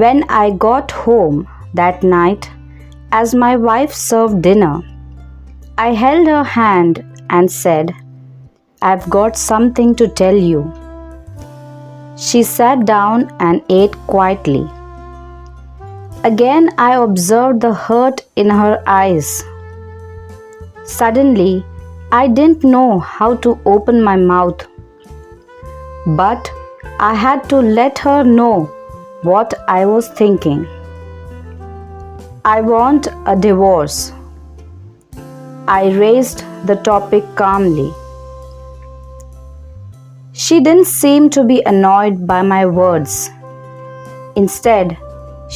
When I got home that night, as my wife served dinner, I held her hand and said, "I've got something to tell you." She sat down and ate quietly. Again, I observed the hurt in her eyes. Suddenly, I didn't know how to open my mouth. But I had to let her know what I was thinking. "I want a divorce." I raised the topic calmly. She didn't seem to be annoyed by my words. Instead,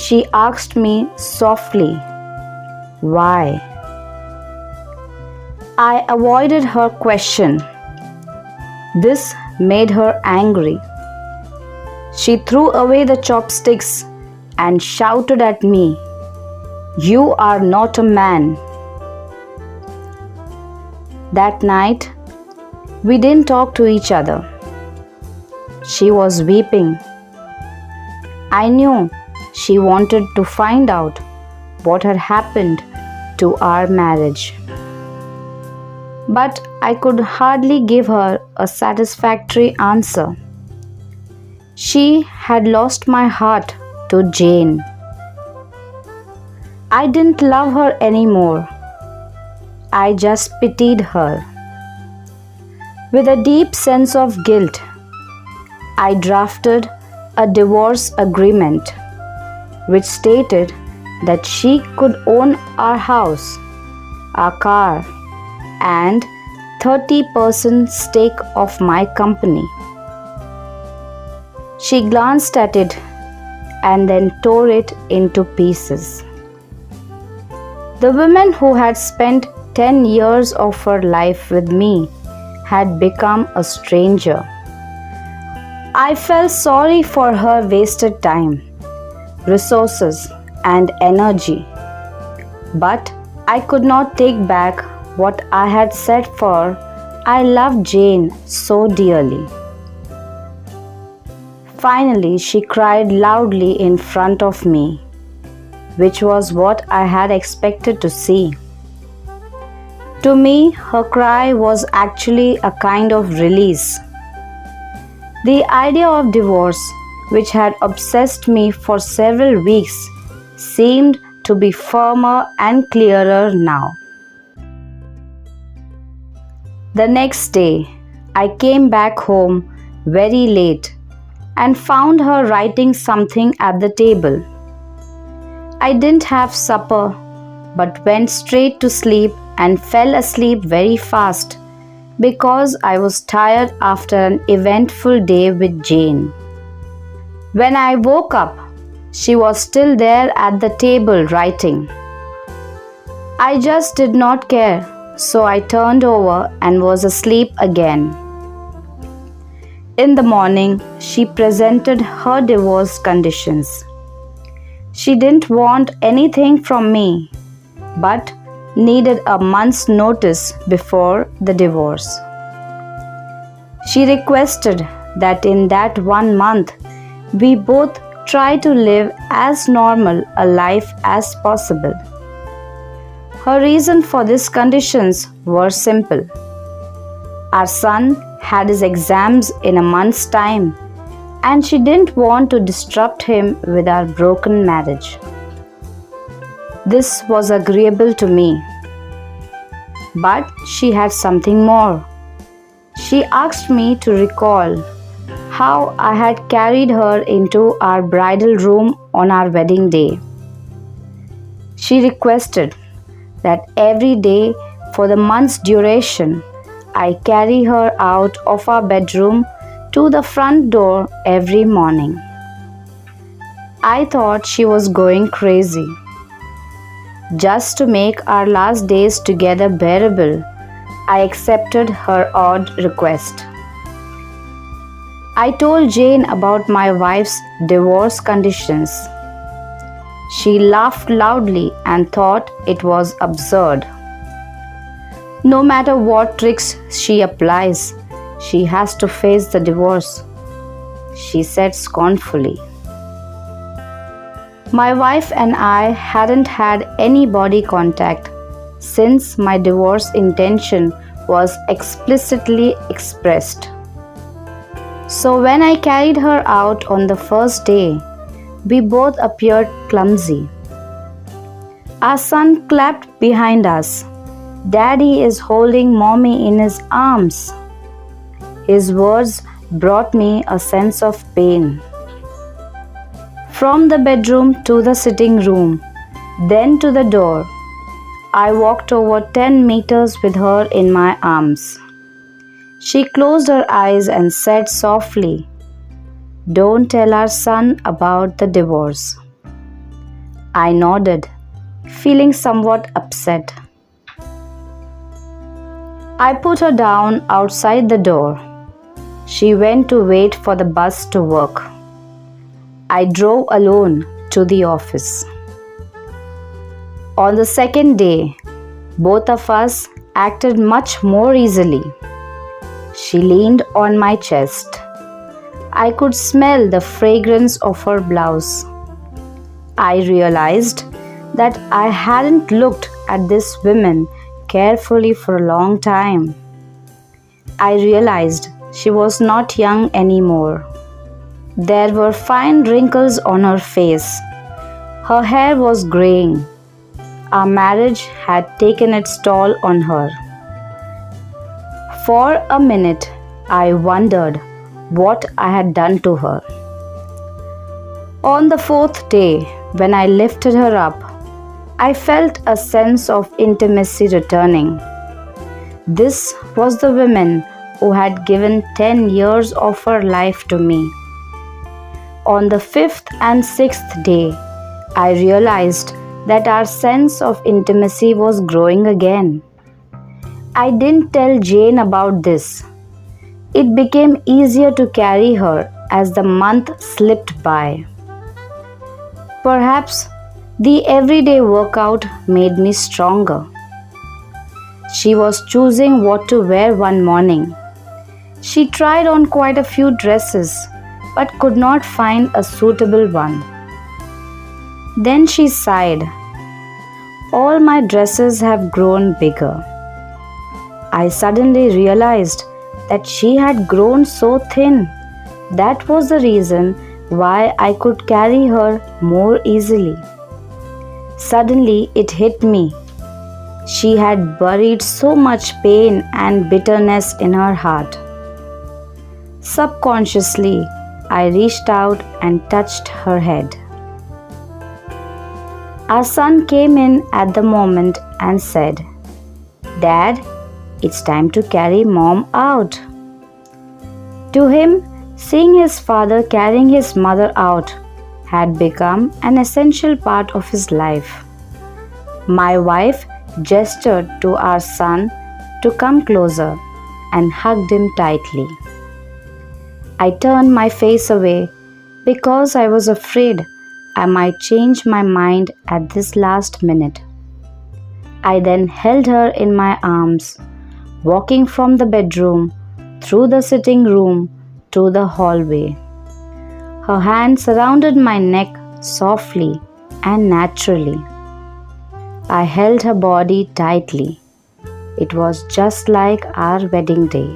she asked me softly, "Why?" I avoided her question. This made her angry. She threw away the chopsticks and shouted at me, "You are not a man." That night, we didn't talk to each other. She was weeping. I knew she wanted to find out what had happened to our marriage. But I could hardly give her a satisfactory answer. She had lost my heart to Jane. I didn't love her anymore. I just pitied her. With a deep sense of guilt, I drafted a divorce agreement which stated that she could own our house, our car, and 30% stake of my company. She glanced at it and then tore it into pieces. The woman who had spent 10 years of her life with me had become a stranger. I felt sorry for her wasted time, resources, and energy. But I could not take back what I had said, for I loved Jane so dearly. Finally, she cried loudly in front of me, which was what I had expected to see. To me, her cry was actually a kind of release. The idea of divorce, which had obsessed me for several weeks, seemed to be firmer and clearer now. The next day, I came back home very late and found her writing something at the table. I didn't have supper, but went straight to sleep and fell asleep very fast because I was tired after an eventful day with Jane. When I woke up, she was still there at the table writing. I just did not care, so I turned over and was asleep again. In the morning, she presented her divorce conditions. She didn't want anything from me, but needed a month's notice before the divorce. She requested that in that 1 month, we both try to live as normal a life as possible. Her reason for these conditions were simple. Our son had his exams in a month's time, and she didn't want to disrupt him with our broken marriage. This was agreeable to me. But she had something more. She asked me to recall how I had carried her into our bridal room on our wedding day. She requested that every day for the month's duration, I carry her out of our bedroom to the front door every morning. I thought she was going crazy. Just to make our last days together bearable, I accepted her odd request. I told Jane about my wife's divorce conditions. She laughed loudly and thought it was absurd. No matter what tricks she applies, she has to face the divorce, she said scornfully. My wife and I hadn't had any body contact since my divorce intention was explicitly expressed. So when I carried her out on the first day, we both appeared clumsy. Our son clapped behind us. "Daddy is holding mommy in his arms." His words brought me a sense of pain. From the bedroom to the sitting room, then to the door, I walked over 10 meters with her in my arms. She closed her eyes and said softly, "Don't tell our son about the divorce." I nodded, feeling somewhat upset. I put her down outside the door. She went to wait for the bus to work. I drove alone to the office. On the second day, both of us acted much more easily. She leaned on my chest. I could smell the fragrance of her blouse. I realized that I hadn't looked at this woman carefully for a long time. I realized she was not young anymore. There were fine wrinkles on her face. Her hair was graying. Our marriage had taken its toll on her. For a minute, I wondered what I had done to her. On the fourth day, when I lifted her up, I felt a sense of intimacy returning. This was the woman who had given 10 years of her life to me. On the fifth and sixth day, I realized that our sense of intimacy was growing again. I didn't tell Jane about this. It became easier to carry her as the month slipped by. Perhaps the everyday workout made me stronger. She was choosing what to wear one morning. She tried on quite a few dresses but could not find a suitable one. Then she sighed. "All my dresses have grown bigger." I suddenly realized that she had grown so thin. That was the reason why I could carry her more easily. Suddenly it hit me. She had buried so much pain and bitterness in her heart. Subconsciously, I reached out and touched her head. Our son came in at the moment and said, "Dad, it's time to carry Mom out." To him, seeing his father carrying his mother out had become an essential part of his life. My wife gestured to our son to come closer and hugged him tightly. I turned my face away because I was afraid I might change my mind at this last minute. I then held her in my arms, walking from the bedroom, through the sitting room, to the hallway. Her hand surrounded my neck softly and naturally. I held her body tightly. It was just like our wedding day.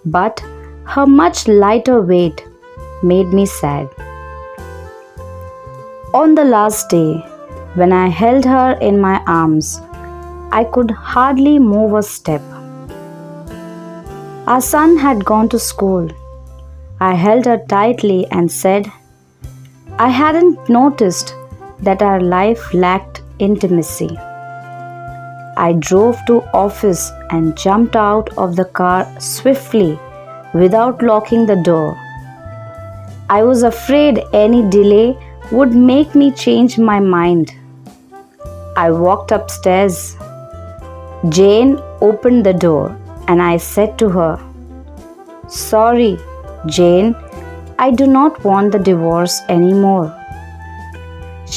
But her much lighter weight made me sad. On the last day, when I held her in my arms, I could hardly move a step. Our son had gone to school. I held her tightly and said, I hadn't noticed that our life lacked intimacy. I drove to office and jumped out of the car swiftly without locking the door. I was afraid any delay would make me change my mind. I walked upstairs. Jane opened the door and I said to her, "Sorry, Jane, I do not want the divorce anymore."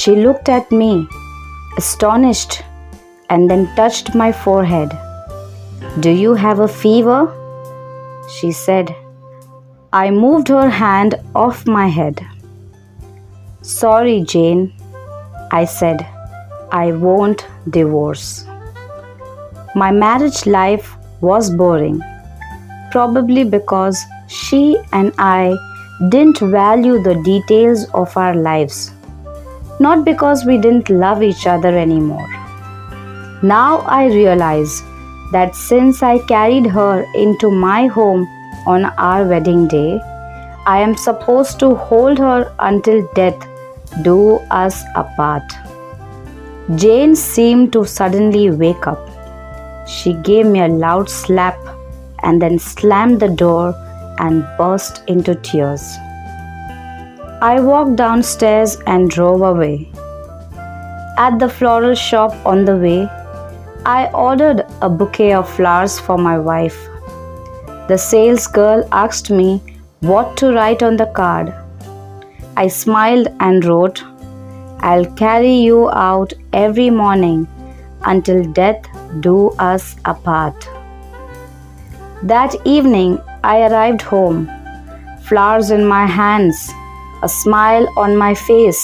She looked at me, astonished, and then touched my forehead. "Do you have a fever?" she said. I moved her hand off my head. Sorry, Jane, I said. I won't divorce. My marriage life was boring, probably because she and I didn't value the details of our lives, not because we didn't love each other anymore. Now I realize that since I carried her into my home on our wedding day, I am supposed to hold her until death do us apart. Jane seemed to suddenly wake up. She gave me a loud slap and then slammed the door and burst into tears. I walked downstairs and drove away. At the floral shop on the way, I ordered a bouquet of flowers for my wife. The sales girl asked me what to write on the card. I smiled and wrote, "I'll carry you out every morning until death do us apart." That evening, I arrived home, flowers in my hands, a smile on my face.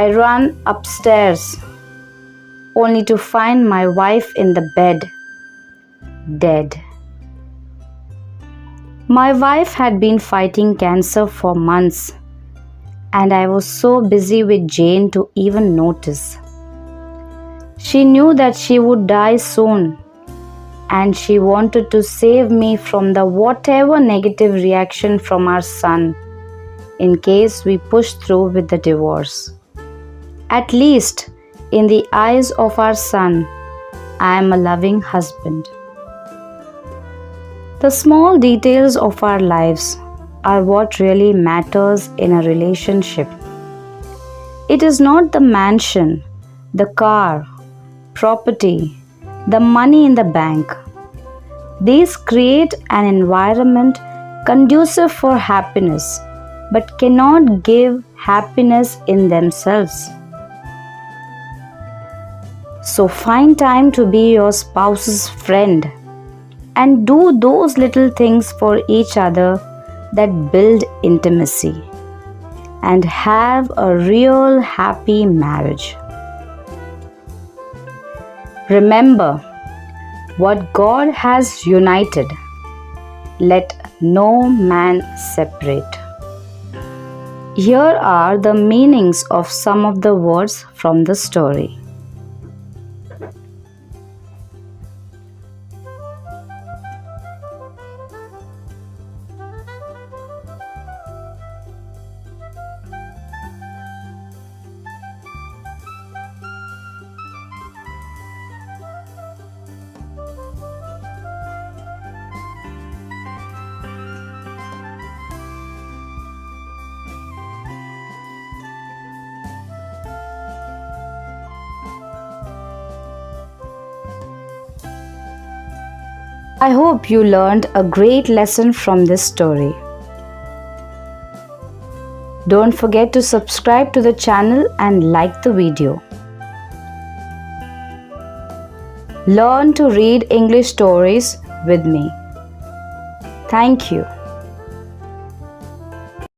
I ran upstairs, only to find my wife in the bed, dead. My wife had been fighting cancer for months, and I was so busy with Jane to even notice. She knew that she would die soon, and she wanted to save me from the whatever negative reaction from our son in case we pushed through with the divorce. At least, in the eyes of our son, I am a loving husband. The small details of our lives are what really matters in a relationship. It is not the mansion, the car, property, the money in the bank. These create an environment conducive for happiness, but cannot give happiness in themselves. So find time to be your spouse's friend and do those little things for each other that build intimacy, and have a real happy marriage. Remember, what God has united, let no man separate. Here are the meanings of some of the words from the story. I hope you learned a great lesson from this story. Don't forget to subscribe to the channel and like the video. Learn to read English stories with me. Thank you.